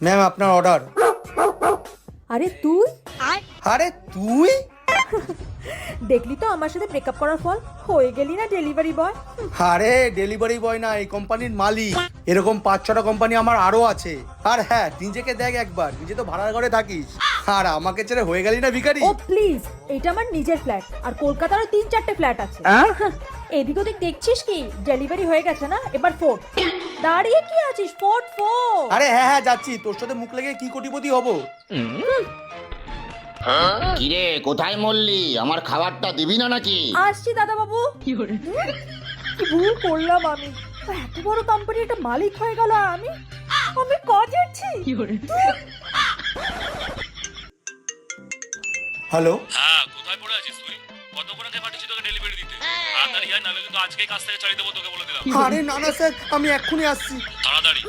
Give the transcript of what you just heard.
Ma'am আপনার order. আরে তুই আরে তুই? দেখলি তো আমার সাথে ব্রেকআপ করার ফল, হয়ে গেলি না ডেলিভারি বয়। আরে ডেলিভারি বয় না, এই কোম্পানির মালিক। এরকম 5-6টা কোম্পানি আমার আরো আছে। আর হ্যাঁ, নিজেকে দেখ একবার, নিজে তো ভাড়ার ঘরে থাকিস, আর আমাকে ছেড়ে হয়ে গেলি না ভিখারি। ও প্লিজ, এটা আমার নিজের ফ্ল্যাট, আর কলকাতারও 3-4টে ফ্ল্যাট আছে। এদিক ওদিক দেখছিস কি? ডেলিভারি হয়ে গেছে না, এবার ফোট। দাঁড়িয়ে কি আছিস? ফোট ফোট। আরে হ্যাঁ হ্যাঁ যাচ্ছি, তোর সাথে মুখ লেগে কি কোটিপতি হব। কিরে কোথায় মরলি? আমার খাবারটা দিবি না নাকি? আসছি দাদা বাবু। কি ভুল করলাম আমি? এত বড় কোম্পানির একটা মালিক হয়ে গেল, আর আমি কাজেরছি। হ্যালো। হ্যাঁ, কোথায় পড়ে আছিস তুই? কতক্ষণ আগে পাঠিয়েছি তোকে ডেলিভারি দিতে? তাড়াতাড়ি আয়, নাহলে কিন্তু আজকেই কাজ থেকে ছাড়িয়ে দেবো, তোকে বলে দিলাম। আরে না না স্যার, আমি এক্ষুনি আসছি। তাড়াতাড়ি।